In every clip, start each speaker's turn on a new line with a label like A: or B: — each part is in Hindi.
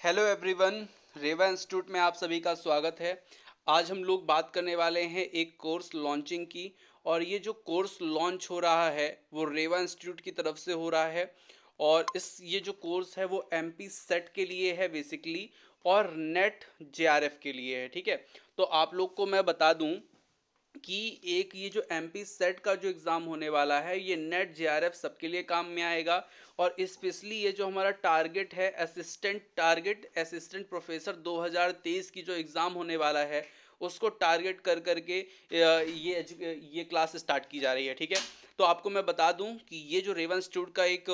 A: Hello everyone. रेवा इंस्टीट्यूट में आप सभी का स्वागत है। आज हम लोग बात करने वाले हैं एक कोर्स लॉन्चिंग की। और ये जो कोर्स लॉन्च हो रहा है वो रेवा इंस्टीट्यूट की तरफ से हो रहा है। और ये जो कोर्स है वो एमपी सेट के लिए है बेसिकली, और नेट जेआरएफ के लिए है। ठीक है, तो आप लोग को मैं बता दूं कि एक ये जो एमपी सेट का जो एग्ज़ाम होने वाला है ये नेट जेआरएफ सबके लिए काम में आएगा। और स्पेशली ये जो हमारा टारगेट है असिस्टेंट प्रोफेसर 2023 की जो एग्ज़ाम होने वाला है उसको टारगेट कर करके ये क्लास स्टार्ट की जा रही है। ठीक है, तो आपको मैं बता दूं कि ये जो रेवन इंस्टीट्यूट का एक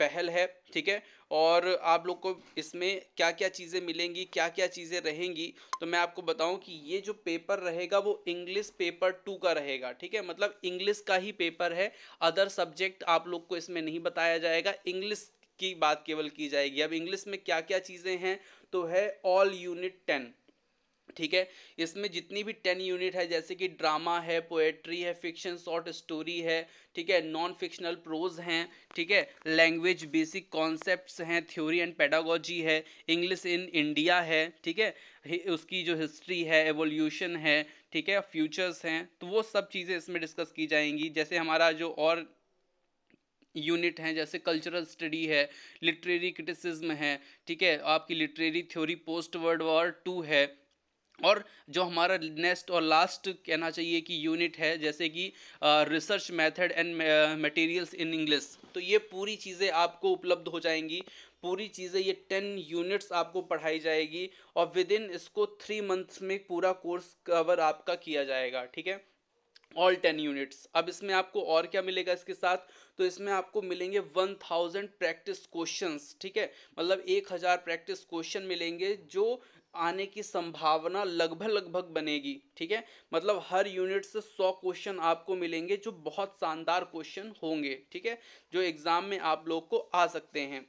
A: पहल है। ठीक है, और आप लोग को इसमें क्या क्या चीज़ें मिलेंगी, क्या क्या चीज़ें रहेंगी, तो मैं आपको बताऊं कि ये जो पेपर रहेगा वो इंग्लिश पेपर 2 का रहेगा। ठीक है, मतलब इंग्लिश का ही पेपर है। अदर सब्जेक्ट आप लोग को इसमें नहीं बताया जाएगा, इंग्लिश की बात केवल की जाएगी। अब इंग्लिश में क्या क्या चीज़ें हैं, तो है ऑल यूनिट 10। ठीक है, इसमें जितनी भी 10 यूनिट है, जैसे कि ड्रामा है, पोएट्री है, फिक्शन शॉर्ट स्टोरी है, ठीक है, नॉन फिक्शनल प्रोज हैं, ठीक है, लैंग्वेज बेसिक कॉन्सेप्ट्स हैं, थ्योरी एंड पेडागोजी है, इंग्लिश इन इंडिया है, ठीक है, उसकी जो हिस्ट्री है, एवोल्यूशन है, ठीक है, फ्यूचर्स हैं, तो वो सब चीज़ें इसमें डिस्कस की जाएंगी। जैसे हमारा जो और यूनिट हैं, जैसे कल्चरल स्टडी है, लिटरेरी क्रिटिसिज्म है, ठीक है, आपकी literary theory post world war 2 है। और जो हमारा नेक्स्ट और लास्ट कहना चाहिए कि यूनिट है, जैसे कि research method and materials in English, तो ये पूरी चीज़ें आपको उपलब्ध हो जाएंगी। पूरी चीज़ें ये 10 यूनिट्स आपको पढ़ाई जाएगी, और विद इन इसको 3 मंथ्स में पूरा कोर्स कवर आपका किया जाएगा। ठीक है, ऑल 10 यूनिट्स। अब इसमें आपको और क्या मिलेगा इसके साथ, तो इसमें आपको मिलेंगे 1000 प्रैक्टिस क्वेश्चंस। ठीक है, मतलब 1000 प्रैक्टिस क्वेश्चन मिलेंगे जो आने की संभावना लगभग लगभग बनेगी। ठीक है, मतलब हर यूनिट से 100 क्वेश्चन आपको मिलेंगे जो बहुत शानदार क्वेश्चन होंगे। ठीक है, जो एग्जाम में आप लोग को आ सकते हैं।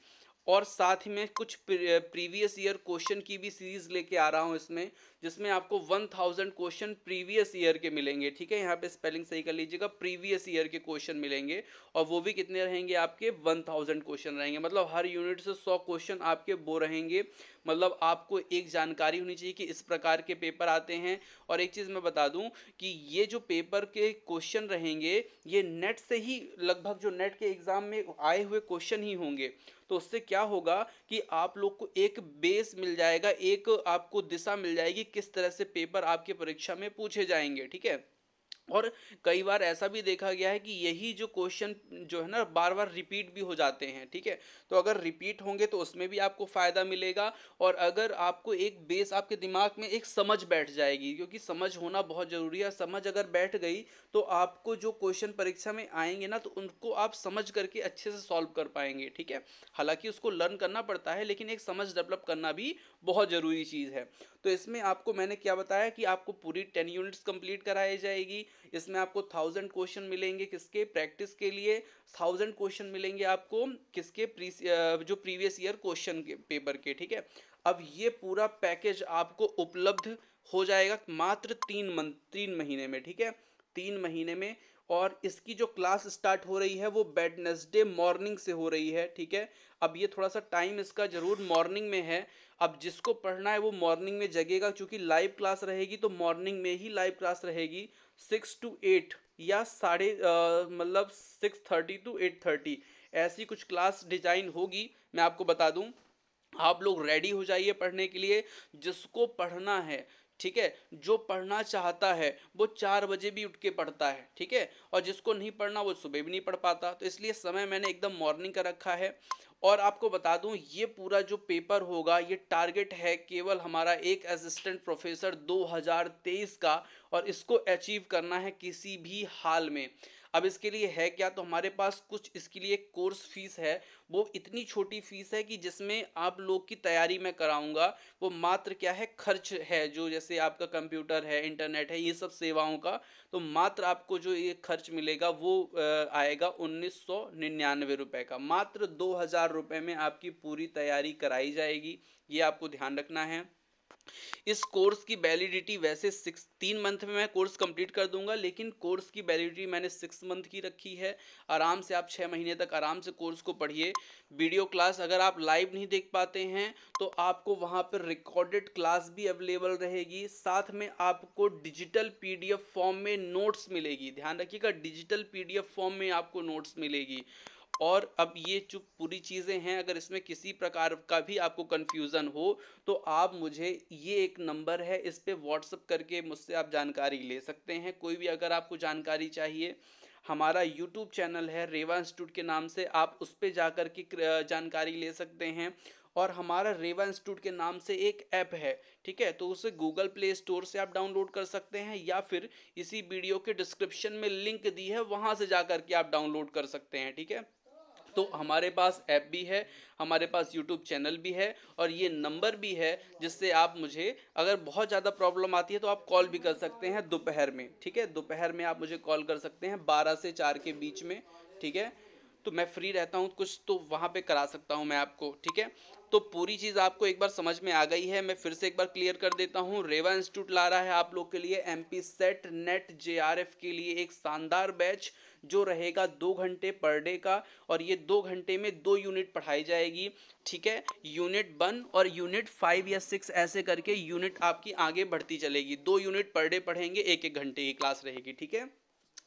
A: और साथ ही में कुछ प्रीवियस ईयर क्वेश्चन की भी सीरीज लेके आ रहा हूँ इसमें, जिसमें आपको 1000 क्वेश्चन प्रीवियस ईयर के मिलेंगे। ठीक है, यहाँ पे स्पेलिंग सही कर लीजिएगा, प्रीवियस ईयर के क्वेश्चन मिलेंगे। और वो भी कितने रहेंगे आपके, 1000 क्वेश्चन रहेंगे। मतलब हर यूनिट से 100 क्वेश्चन आपके वो रहेंगे। मतलब आपको एक जानकारी होनी चाहिए कि इस प्रकार के पेपर आते हैं। और एक चीज़ मैं बता दूं कि ये जो पेपर के क्वेश्चन रहेंगे ये नेट से ही, लगभग जो नेट के एग्ज़ाम में आए हुए क्वेश्चन ही होंगे। तो उससे क्या होगा कि आप लोग को एक बेस मिल जाएगा, एक आपको दिशा मिल जाएगी किस तरह से पेपर आपके परीक्षा में पूछे जाएंगे। ठीक है, और कई बार ऐसा भी देखा गया है कि यही जो क्वेश्चन जो है ना बार बार रिपीट भी हो जाते हैं। ठीक है, तो अगर रिपीट होंगे तो उसमें भी आपको फ़ायदा मिलेगा। और अगर आपको एक बेस आपके दिमाग में एक समझ बैठ जाएगी, क्योंकि समझ होना बहुत ज़रूरी है। समझ अगर बैठ गई तो आपको जो क्वेश्चन परीक्षा में आएंगे ना तो उनको आप समझ करके अच्छे से सॉल्व कर पाएंगे। ठीक है, हालांकि उसको लर्न करना पड़ता है, लेकिन एक समझ डेवलप करना भी बहुत ज़रूरी चीज़ है। तो इसमें आपको मैंने क्या बताया कि आपको पूरी 10 यूनिट्स कंप्लीट कराई जाएगी। इसमें आपको 1000 क्वेश्चन मिलेंगे, किसके, प्रैक्टिस के लिए। 1000 क्वेश्चन मिलेंगे आपको किसके, जो प्रीवियस ईयर क्वेश्चन के पेपर के। ठीक है, अब ये पूरा पैकेज आपको उपलब्ध हो जाएगा मात्र 3 महीने में। ठीक है, 3 महीने में। और इसकी जो क्लास स्टार्ट हो रही है वो वेडनेसडे मॉर्निंग से हो रही है। ठीक है, अब ये थोड़ा सा टाइम इसका जरूर मॉर्निंग में है। अब जिसको पढ़ना है वो मॉर्निंग में जगेगा, क्योंकि लाइव क्लास रहेगी तो मॉर्निंग में ही लाइव क्लास रहेगी। 6 to 8 या मतलब 6:30 to 8:30, ऐसी कुछ क्लास डिजाइन होगी। मैं आपको बता दूं, आप लोग रेडी हो जाइए पढ़ने के लिए। जिसको पढ़ना है, ठीक है, जो पढ़ना चाहता है वो 4 बजे भी उठ के पढ़ता है। ठीक है, और जिसको नहीं पढ़ना वो सुबह भी नहीं पढ़ पाता, तो इसलिए समय मैंने एकदम मॉर्निंग का रखा है। और आपको बता दूं ये पूरा जो पेपर होगा ये टारगेट है केवल हमारा एक असिस्टेंट प्रोफेसर 2023 का, और इसको अचीव करना है किसी भी हाल में। अब इसके लिए है क्या, तो हमारे पास कुछ इसके लिए कोर्स फीस है। वो इतनी छोटी फीस है कि जिसमें आप लोग की तैयारी मैं कराऊंगा। वो मात्र क्या है, खर्च है, जो जैसे आपका कंप्यूटर है, इंटरनेट है, ये सब सेवाओं का। तो मात्र आपको जो ये खर्च मिलेगा वो आएगा 1999 रुपये का। मात्र 2000 रुपये में आपकी पूरी तैयारी कराई जाएगी, ये आपको ध्यान रखना है। इस कोर्स की वैलिडिटी वैसे 3 मंथ में मैं कोर्स कंप्लीट कर दूंगा, लेकिन कोर्स की वैलिडिटी मैंने 6 मंथ की रखी है। आराम से आप 6 महीने तक आराम से कोर्स को पढ़िए। वीडियो क्लास अगर आप लाइव नहीं देख पाते हैं तो आपको वहाँ पर रिकॉर्डेड क्लास भी अवेलेबल रहेगी, साथ में आपको डिजिटल पीडीएफ फॉर्म में नोट्स मिलेगी। ध्यान रखिएगा, डिजिटल पीडीएफ फॉर्म में आपको नोट्स मिलेगी। और अब ये जो पूरी चीज़ें हैं, अगर इसमें किसी प्रकार का भी आपको कन्फ्यूज़न हो तो आप मुझे, ये एक नंबर है, इस पे व्हाट्सअप करके मुझसे आप जानकारी ले सकते हैं। कोई भी अगर आपको जानकारी चाहिए, हमारा यूट्यूब चैनल है रेवा इंस्टीट्यूट के नाम से, आप उस पर जा कर के जानकारी ले सकते हैं। और हमारा रेवा इंस्टीट्यूट के नाम से एक ऐप है, ठीक है, तो उसे गूगल प्ले स्टोर से आप डाउनलोड कर सकते हैं, या फिर इसी वीडियो के डिस्क्रिप्शन में लिंक दी है, वहाँ से जा कर के आप डाउनलोड कर सकते हैं, ठीक है। तो हमारे पास ऐप भी है, हमारे पास यूट्यूब चैनल भी है, और ये नंबर भी है जिससे आप मुझे, अगर बहुत ज़्यादा प्रॉब्लम आती है तो आप कॉल भी कर सकते हैं दोपहर में, ठीक है। दोपहर में आप मुझे कॉल कर सकते हैं 12 से 4 के बीच में, ठीक है। तो मैं फ्री रहता हूँ, कुछ तो वहाँ पे करा सकता हूँ मैं आपको, ठीक है। तो पूरी चीज़ आपको एक बार समझ में आ गई है। मैं फिर से एक बार क्लियर कर देता हूँ। रेवा इंस्टीट्यूट ला रहा है आप लोग के लिए एमपी सेट नेट जेआरएफ के लिए एक शानदार बैच, जो रहेगा 2 घंटे पर डे का, और ये 2 घंटे में 2 यूनिट पढ़ाई जाएगी, ठीक है। यूनिट 1 और यूनिट 5 या 6 ऐसे करके यूनिट आपकी आगे बढ़ती चलेगी। 2 यूनिट पर डे पढ़ेंगे, 1-1 घंटे की क्लास रहेगी, ठीक है।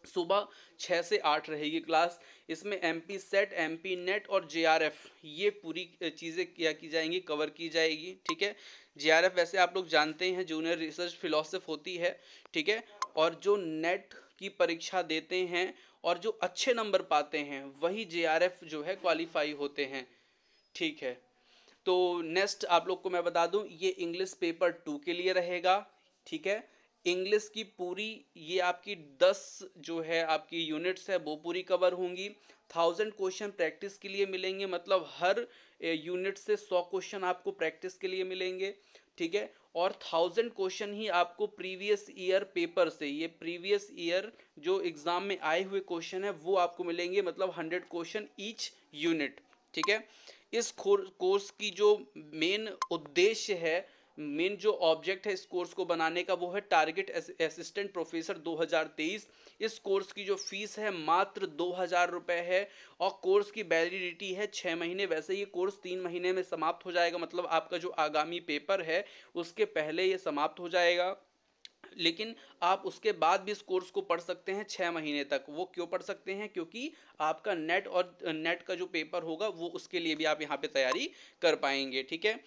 A: सुबह 6 से 8 रहेगी क्लास। इसमें एमपी सेट, एमपी नेट और जेआरएफ, ये पूरी चीज़ें क्या की जाएंगी, कवर की जाएगी, ठीक है। जेआरएफ वैसे आप लोग जानते हैं जूनियर रिसर्च फिलोसफ होती है, ठीक है। और जो नेट की परीक्षा देते हैं और जो अच्छे नंबर पाते हैं वही जेआरएफ जो है क्वालिफाई होते हैं, ठीक है। तो नेक्स्ट आप लोग को मैं बता दूं, ये इंग्लिश पेपर 2 के लिए रहेगा, ठीक है। इंग्लिश की पूरी, ये आपकी 10 जो है आपकी यूनिट्स है वो पूरी कवर होंगी। 1000 क्वेश्चन प्रैक्टिस के लिए मिलेंगे, मतलब हर यूनिट से 100 क्वेश्चन आपको प्रैक्टिस के लिए मिलेंगे, ठीक है। और 1000 क्वेश्चन ही आपको प्रीवियस ईयर पेपर से, ये प्रीवियस ईयर जो एग्जाम में आए हुए क्वेश्चन है वो आपको मिलेंगे, मतलब 100 क्वेश्चन ईच यूनिट, ठीक है। इस कोर्स की जो मेन उद्देश्य है, मेन जो ऑब्जेक्ट है इस कोर्स को बनाने का, वो है टारगेट असिस्टेंट प्रोफेसर 2023। इस कोर्स की जो फीस है मात्र 2000 रुपये है, और कोर्स की वैलिडिटी है 6 महीने। वैसे ये कोर्स 3 महीने में समाप्त हो जाएगा, मतलब आपका जो आगामी पेपर है उसके पहले ये समाप्त हो जाएगा, लेकिन आप उसके बाद भी इस कोर्स को पढ़ सकते हैं 6 महीने तक। वो क्यों पढ़ सकते हैं, क्योंकि आपका नेट और नेट का जो पेपर होगा वो, उसके लिए भी आप यहाँ पे तैयारी कर पाएंगे, ठीक है।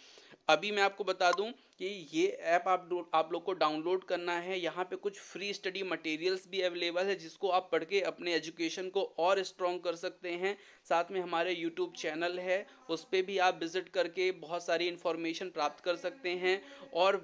A: अभी मैं आपको बता दूं कि ये ऐप आप लोग को डाउनलोड करना है। यहाँ पे कुछ फ्री स्टडी मटेरियल्स भी अवेलेबल है, जिसको आप पढ़ के अपने एजुकेशन को और स्ट्रॉन्ग कर सकते हैं। साथ में हमारे यूट्यूब चैनल है, उस पर भी आप विजिट करके बहुत सारी इन्फॉर्मेशन प्राप्त कर सकते हैं। और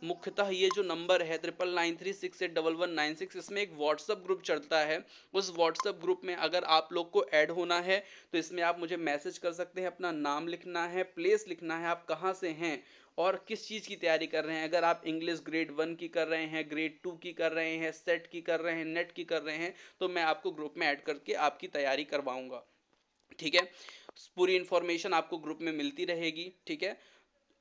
A: मुख्यतः ये जो नंबर है 9993681196, इसमें एक व्हाट्सअप ग्रुप चलता है। उस व्हाट्सअप ग्रुप में अगर आप लोग को ऐड होना है तो इसमें आप मुझे मैसेज कर सकते हैं। अपना नाम लिखना है, प्लेस लिखना है, आप कहाँ से हैं और किस चीज़ की तैयारी कर रहे हैं। अगर आप इंग्लिश ग्रेड 1 की कर रहे हैं, ग्रेड 2 की कर रहे हैं, सेट की कर रहे हैं, नेट की कर रहे हैं, तो मैं आपको ग्रुप में ऐड करके आपकी तैयारी करवाऊंगा, ठीक है। पूरी इन्फॉर्मेशन आपको ग्रुप में मिलती रहेगी, ठीक है।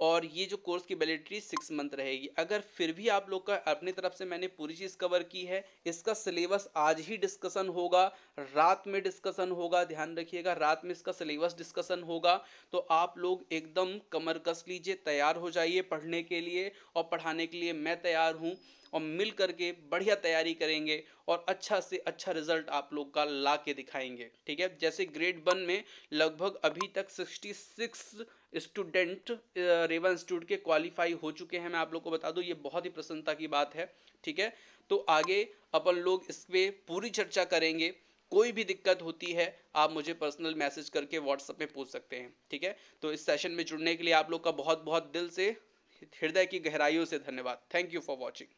A: और ये जो कोर्स की वैलिडिटी 6 मंथ रहेगी। अगर फिर भी आप लोग का अपनी तरफ से मैंने पूरी चीज़ कवर की है, इसका सिलेबस आज ही डिस्कशन होगा, रात में डिस्कशन होगा, ध्यान रखिएगा, रात में इसका सिलेबस डिस्कशन होगा। तो आप लोग एकदम कमर कस लीजिए, तैयार हो जाइए पढ़ने के लिए, और पढ़ाने के लिए मैं तैयार हूँ। और मिल करके बढ़िया तैयारी करेंगे और अच्छा से अच्छा रिजल्ट आप लोग का ला के दिखाएंगे, ठीक है। जैसे ग्रेड 1 में लगभग अभी तक 66 स्टूडेंट रेवा इंस्टीट्यूट के क्वालिफाई हो चुके हैं। मैं आप लोग को बता दूं, ये बहुत ही प्रसन्नता की बात है, ठीक है। तो आगे अपन लोग इस पर पूरी चर्चा करेंगे। कोई भी दिक्कत होती है आप मुझे पर्सनल मैसेज करके व्हाट्सएप पे पूछ सकते हैं, ठीक है। तो इस सेशन में जुड़ने के लिए आप लोग का बहुत बहुत दिल से, हृदय की गहराइयों से धन्यवाद। Thank you for watching.